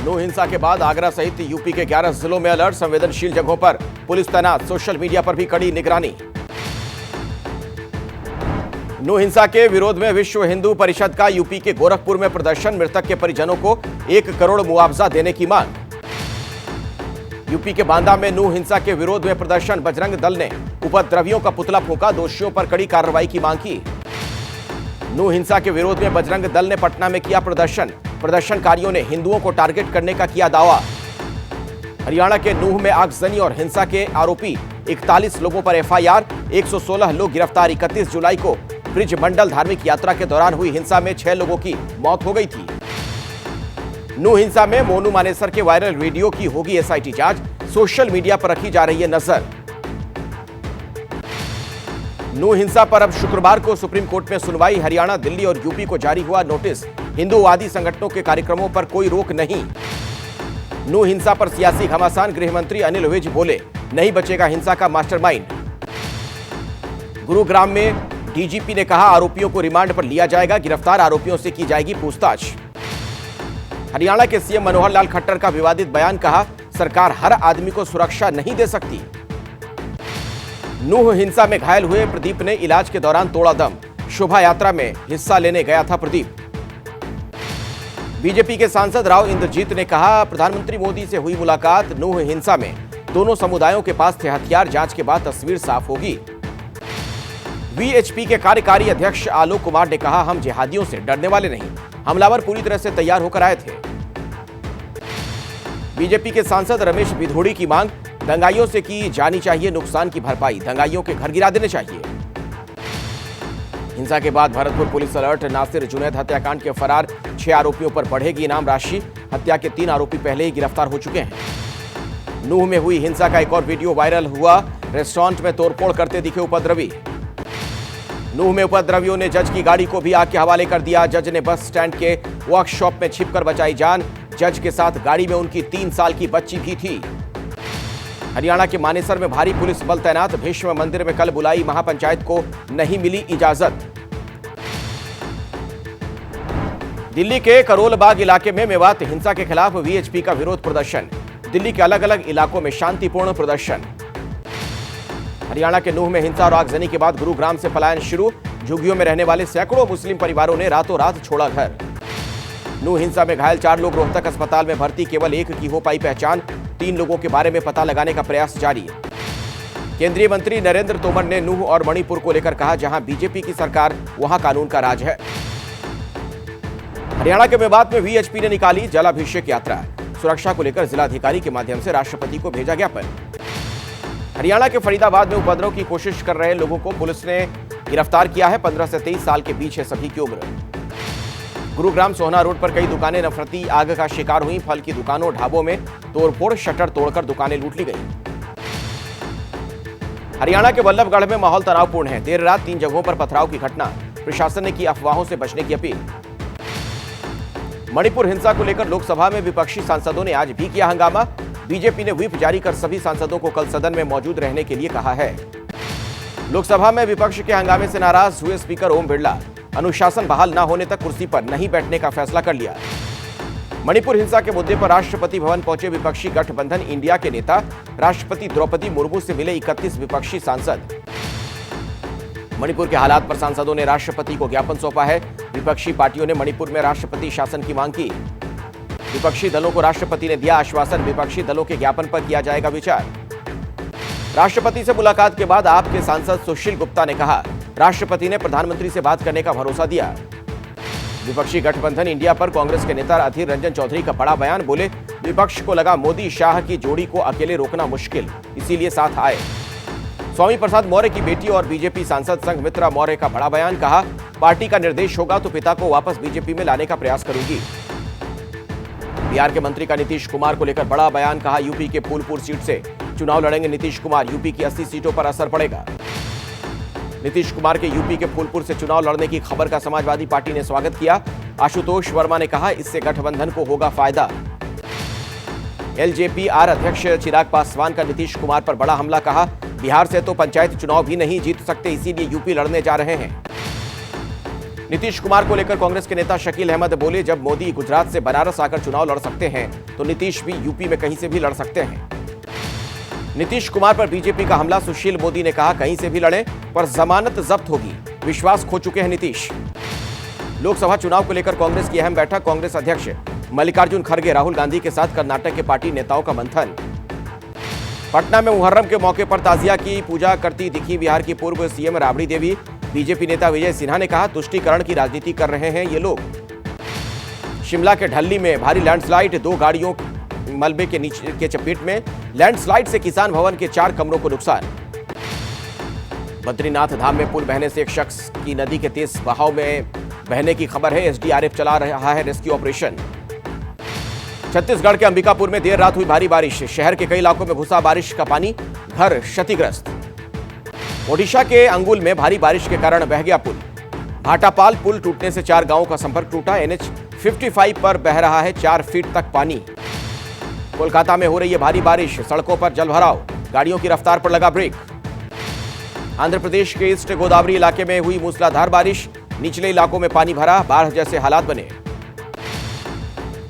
नू हिंसा के बाद आगरा सहित यूपी के 11 जिलों में अलर्ट, संवेदनशील जगहों पर पुलिस तैनात, सोशल मीडिया पर भी कड़ी निगरानी। नू हिंसा के विरोध में विश्व हिंदू परिषद का यूपी के गोरखपुर में प्रदर्शन, मृतक के परिजनों को 1 करोड़ मुआवजा देने की मांग। यूपी के बांदा में नू हिंसा के विरोध में प्रदर्शन, बजरंग दल ने उपद्रवियों का पुतला फूंका, दोषियों पर कड़ी कार्रवाई की मांग की। नू हिंसा के विरोध में बजरंग दल ने पटना में किया प्रदर्शन, प्रदर्शनकारियों ने हिंदुओं को टारगेट करने का किया दावा। हरियाणा के नूह में आगजनी और हिंसा के आरोपी 41 लोगों पर एफआईआर, 116 लोग गिरफ्तार। 31 जुलाई को ब्रिज मंडल धार्मिक यात्रा के दौरान हुई हिंसा में 6 लोगों की मौत हो गई थी। नू हिंसा में मोनू मानेसर के वायरल वीडियो की होगी एसआईटी जांच, सोशल मीडिया पर रखी जा रही है नजर। नू हिंसा पर अब शुक्रवार को सुप्रीम कोर्ट में सुनवाई, हरियाणा, दिल्ली और यूपी को जारी हुआ नोटिस, हिंदूवादी संगठनों के कार्यक्रमों पर कोई रोक नहीं। नू हिंसा पर सियासी घमासान, गृह मंत्री अनिल विज बोले, नहीं बचेगा हिंसा का मास्टरमाइंड। गुरुग्राम में डीजीपी ने कहा, आरोपियों को रिमांड पर लिया जाएगा, गिरफ्तार आरोपियों से की जाएगी पूछताछ। हरियाणा के सीएम मनोहर लाल खट्टर का विवादित बयान, कहा, सरकार हर आदमी को सुरक्षा नहीं दे सकती। नूह हिंसा में घायल हुए प्रदीप ने इलाज के दौरान तोड़ा दम, शोभा यात्रा में हिस्सा लेने गया था प्रदीप। बीजेपी के सांसद राव इंद्रजीत ने कहा, प्रधानमंत्री मोदी से हुई मुलाकात, नूह हिंसा में दोनों समुदायों के पास थे हथियार, जांच के बाद तस्वीर साफ होगी। वीएचपी के कार्यकारी अध्यक्ष आलोक कुमार ने कहा, हम जिहादियों से डरने वाले नहीं, हमलावर पूरी तरह से तैयार होकर आए थे। बीजेपी के सांसद रमेश भिधोड़ी की मांग, दंगाइयों से की जानी चाहिए नुकसान की भरपाई, दंगाइयों के घर गिरा देने चाहिए। हिंसा के बाद भरतपुर पुलिस अलर्ट, नासिर जुनैद हत्याकांड के फरार 6 आरोपियों पर बढ़ेगी इनाम राशि, हत्या के 3 आरोपी पहले ही गिरफ्तार हो चुके हैं। नूह में हुई हिंसा का एक और वीडियो वायरल हुआ, रेस्टोरेंट में तोड़फोड़ करते दिखे उपद्रवी। नूह में उपद्रवियों ने जज की गाड़ी को भी आग के हवाले कर दिया, जज ने बस स्टैंड के वर्कशॉप में छिपकर बचाई जान, जज के साथ गाड़ी में उनकी 3 साल की बच्ची भी थी। हरियाणा के मानेसर में भारी पुलिस बल तैनात, भीष्म मंदिर में कल बुलाई महापंचायत को नहीं मिली इजाजत। दिल्ली के करोल बाग इलाके में मेवात हिंसा के खिलाफ वीएचपी का विरोध प्रदर्शन, दिल्ली के अलग अलग इलाकों में शांतिपूर्ण प्रदर्शन। हरियाणा के नूह में हिंसा और आगजनी के बाद गुरुग्राम से पलायन शुरू, झुग्गियों में रहने वाले सैकड़ों मुस्लिम परिवारों ने रातों रात छोड़ा घर। नूह हिंसा में घायल 4 लोग रोहतक अस्पताल में भर्ती, केवल 1 की हो पाई पहचान, 3 लोगों के बारे में पता लगाने का प्रयास जारी है। केंद्रीय मंत्री नरेंद्र तोमर ने नूह और मणिपुर को लेकर कहा, जहां बीजेपी की सरकार वहां कानून का राज है। हरियाणा के मेवात में वीएचपी ने निकाली जलाभिषेक यात्रा, सुरक्षा को लेकर जिलाधिकारी के माध्यम से राष्ट्रपति को भेजा ज्ञापन। हरियाणा के फरीदाबाद में उपद्रव की कोशिश कर रहे लोगों को पुलिस ने गिरफ्तार किया है, 15 से 23 साल के बीच है सभी की उम्र। गुरुग्राम सोहना रोड पर कई दुकानें नफरती आग का शिकार हुई, फल की दुकानों, ढाबों में तोड़फोड़, शटर तोड़कर दुकानें लूट ली गई। हरियाणा के बल्लभगढ़ में माहौल तनावपूर्ण है, देर रात 3 जगहों पर पथराव की घटना, प्रशासन ने की अफवाहों से बचने की अपील। मणिपुर हिंसा को लेकर लोकसभा में विपक्षी सांसदों ने आज भी किया हंगामा, बीजेपी ने व्हिप जारी कर सभी सांसदों को कल सदन में मौजूद रहने के लिए कहा है। लोकसभा में विपक्ष के हंगामे से नाराज हुए स्पीकर ओम बिरला, अनुशासन बहाल न होने तक कुर्सी पर नहीं बैठने का फैसला कर लिया। मणिपुर हिंसा के मुद्दे पर राष्ट्रपति भवन पहुंचे विपक्षी गठबंधन इंडिया के नेता, राष्ट्रपति द्रौपदी मुर्मू से मिले 31 विपक्षी सांसद। मणिपुर के हालात पर सांसदों ने राष्ट्रपति को ज्ञापन सौंपा है, विपक्षी पार्टियों ने मणिपुर में राष्ट्रपति शासन की मांग की। विपक्षी दलों को राष्ट्रपति ने दिया आश्वासन, विपक्षी दलों के ज्ञापन पर किया जाएगा विचार। राष्ट्रपति से मुलाकात के बाद आप के सांसद सुशील गुप्ता ने कहा, राष्ट्रपति ने प्रधानमंत्री से बात करने का भरोसा दिया। विपक्षी गठबंधन इंडिया पर कांग्रेस के नेता अधीर रंजन चौधरी का बड़ा बयान, बोले, विपक्ष को लगा मोदी शाह की जोड़ी को अकेले रोकना मुश्किल, इसीलिए साथ आए। स्वामी प्रसाद मौर्य की बेटी और बीजेपी सांसद संघमित्रा मौर्य का बड़ा बयान, कहा, पार्टी का निर्देश होगा तो पिता को वापस बीजेपी में लाने का प्रयास करूंगी। बिहार के मंत्री का नीतीश कुमार को लेकर बड़ा बयान, कहा, यूपी के फूलपुर सीट से चुनाव लड़ेंगे नीतीश कुमार, यूपी की 80 सीटों पर असर पड़ेगा। नीतीश कुमार के यूपी के फूलपुर से चुनाव लड़ने की खबर का समाजवादी पार्टी ने स्वागत किया। आशुतोष वर्मा ने कहा, इससे गठबंधन को होगा फायदा। एलजेपी-आर अध्यक्ष चिराग पासवान का नीतीश कुमार पर बड़ा हमला, कहा, बिहार से तो पंचायत चुनाव भी नहीं जीत सकते, इसीलिए यूपी लड़ने जा रहे हैं। नीतीश कुमार को लेकर कांग्रेस के नेता शकील अहमद बोले, जब मोदी गुजरात से बनारस आकर चुनाव लड़ सकते हैं तो नीतीश भी यूपी में कहीं से भी लड़ सकते हैं। नीतीश कुमार पर बीजेपी का हमला, सुशील मोदी ने कहा कहीं से भी लड़े पर जमानत जब्त होगी, विश्वास खो चुके हैं नीतीश। लोकसभा चुनाव को लेकर कांग्रेस की अहम बैठक, कांग्रेस अध्यक्ष मल्लिकार्जुन खड़गे राहुल गांधी के साथ कर्नाटक के पार्टी नेताओं का मंथन। पटना में मुहर्रम के मौके पर ताजिया की पूजा करती दिखी बिहार की पूर्व सीएम राबड़ी देवी। बीजेपी नेता विजय सिन्हा ने कहा तुष्टीकरण की राजनीति कर रहे हैं ये लोग। शिमला के ढल्ली में भारी लैंडस्लाइड, 2 गाड़ियों मलबे के नीचे के चपेट में। लैंडस्लाइड से किसान भवन के 4 कमरों को नुकसान। बद्रीनाथ धाम में पुल बहने से एक शख्स की नदी के तेज बहाव में बहने की खबर है। एसडीआरएफ चला रहा है रेस्क्यू ऑपरेशन। छत्तीसगढ़ के अंबिकापुर में देर रात हुई भारी बारिश, शहर के कई इलाकों में घुसा बारिश का पानी, घर क्षतिग्रस्त। ओडिशा के अंगुल में भारी बारिश के कारण बह गया पुल। भाटापाल पुल टूटने से 4 गांवों का संपर्क टूटा। NH 55 पर बह रहा है 4 फीट तक पानी। कोलकाता में हो रही है भारी बारिश, सड़कों पर जलभराव, गाड़ियों की रफ्तार पर लगा ब्रेक। आंध्र प्रदेश के ईस्ट गोदावरी इलाके में हुई मूसलाधार बारिश, निचले इलाकों में पानी भरा, बाढ़ जैसे हालात बने।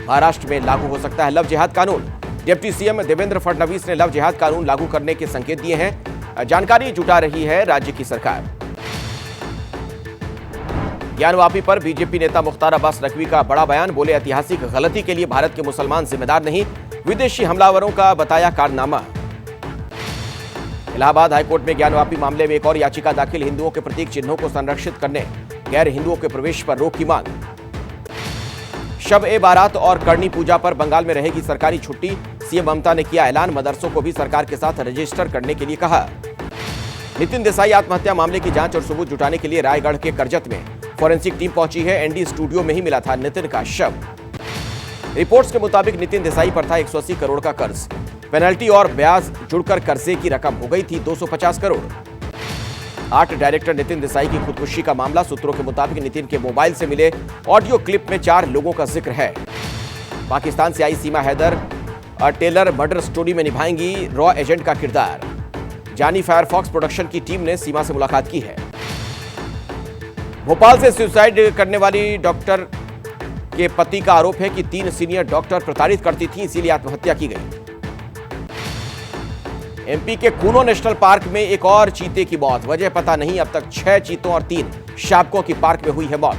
महाराष्ट्र में लागू हो सकता है लव जिहाद कानून। डिप्टी सीएम देवेंद्र फडणवीस ने लव जिहाद कानून लागू करने के संकेत दिए हैं। जानकारी जुटा रही है राज्य की सरकार। ज्ञानवापी पर बीजेपी नेता मुख्तार अब्बास नकवी का बड़ा बयान, बोले ऐतिहासिक गलती के लिए भारत के मुसलमान जिम्मेदार नहीं, विदेशी हमलावरों का बताया कारनामा। इलाहाबाद हाईकोर्ट में ज्ञानवापी मामले में एक और याचिका दाखिल, हिंदुओं के प्रतीक चिन्हों को संरक्षित करने, गैर हिंदुओं के प्रवेश पर रोक की मांग। शब-ए-बारात और करनी पूजा पर बंगाल में रहेगी सरकारी छुट्टी, सीएम ममता ने किया ऐलान, मदरसों को भी सरकार के साथ रजिस्टर करने के लिए कहा। नितिन देसाई आत्महत्या मामले की जांच और सबूत जुटाने के लिए रायगढ़ के करजत में फॉरेंसिक टीम पहुंची है। एनडी स्टूडियो में ही मिला था नितिन का शव। रिपोर्ट्स के मुताबिक नितिन देसाई पर था 180 करोड़ का कर्ज, पेनल्टी और ब्याज जुड़कर कर्जे की रकम हो गई थी 250 करोड़। आर्ट डायरेक्टर नितिन देसाई की खुदकुशी का मामला, सूत्रों के मुताबिक नितिन के मोबाइल से मिले ऑडियो क्लिप में 4 लोगों का जिक्र है। पाकिस्तान से आई सीमा हैदर टेलर मर्डर स्टोरी में निभाएंगी रॉ एजेंट का किरदार। जानी फायरफॉक्स प्रोडक्शन की टीम ने सीमा से मुलाकात की है। भोपाल से सुसाइड करने वाली डॉक्टर के पति का आरोप है कि 3 सीनियर डॉक्टर प्रताड़ित करती थी, इसीलिए आत्महत्या की गई। एमपी के कूनो नेशनल पार्क में एक और चीते की मौत, वजह पता नहीं। अब तक 6 चीतों और 3 शावकों की पार्क में हुई है मौत।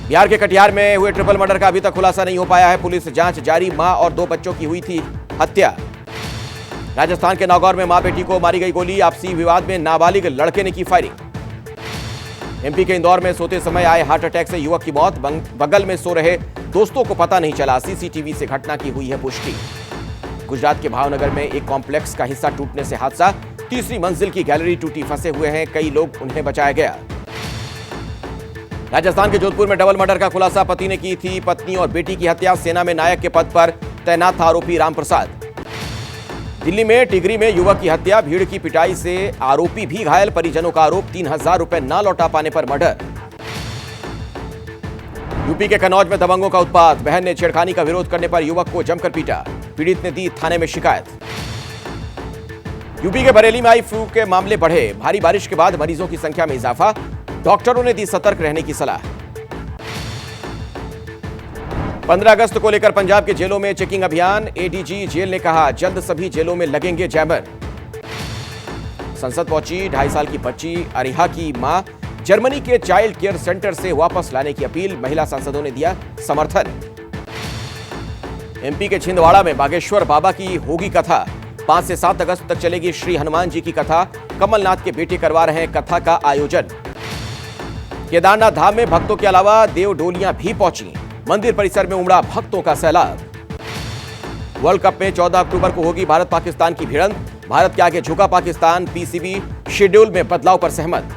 बिहार के कटिहार में हुए ट्रिपल मर्डर का अभी तक खुलासा नहीं हो पाया है, पुलिस जांच जारी। मां और 2 बच्चों की हुई थी हत्या। राजस्थान के नागौर में मां बेटी को मारी गई गोली, आपसी विवाद में नाबालिग लड़के ने की फायरिंग। एमपी के इंदौर में सोते समय आए हार्ट अटैक से युवक की मौत, बगल में सो रहे दोस्तों को पता नहीं चला, सीसीटीवी से घटना की हुई है पुष्टि। गुजरात के भावनगर में एक कॉम्प्लेक्स का हिस्सा टूटने से हादसा, 3री मंजिल की गैलरी टूटी, फंसे हुए हैं कई लोग, उन्हें बचाया गया। राजस्थान के जोधपुर में डबल मर्डर का खुलासा, पति ने की थी पत्नी और बेटी की हत्या, सेना में नायक के पद पर तैनात था आरोपी रामप्रसाद। दिल्ली में टिगरी में युवक की हत्या, भीड़ की पिटाई से आरोपी भी घायल, परिजनों का आरोप 3000 रुपए न लौटा पाने पर मर्डर। यूपी के कन्नौज में दबंगों का उत्पात, बहन ने छेड़खानी का विरोध करने पर युवक को जमकर पीटा, पीड़ित ने दी थाने में शिकायत। यूपी के बरेली में आई फ्लू के मामले बढ़े, भारी बारिश के बाद मरीजों की संख्या में इजाफा, डॉक्टरों ने दी सतर्क रहने की सलाह। 15 अगस्त को लेकर पंजाब के जेलों में चेकिंग अभियान, एडीजी जेल ने कहा जल्द सभी जेलों में लगेंगे जैमर। संसद पहुंची 2.5 साल की बच्ची अरिहा की मां, जर्मनी के चाइल्ड केयर सेंटर से वापस लाने की अपील, महिला सांसदों ने दिया समर्थन। एमपी के छिंदवाड़ा में बागेश्वर बाबा की होगी कथा, 5 से 7 अगस्त तक चलेगी श्री हनुमान जी की कथा, कमलनाथ के बेटे करवा रहे हैं कथा का आयोजन। केदारनाथ धाम में भक्तों के अलावा देव डोलियां भी पहुंची, मंदिर परिसर में उमड़ा भक्तों का सैलाब। वर्ल्ड कप में 14 अक्टूबर को होगी भारत पाकिस्तान की भिड़ंत, भारत के आगे झुका पाकिस्तान, पीसीबी शेड्यूल में बदलाव पर सहमत।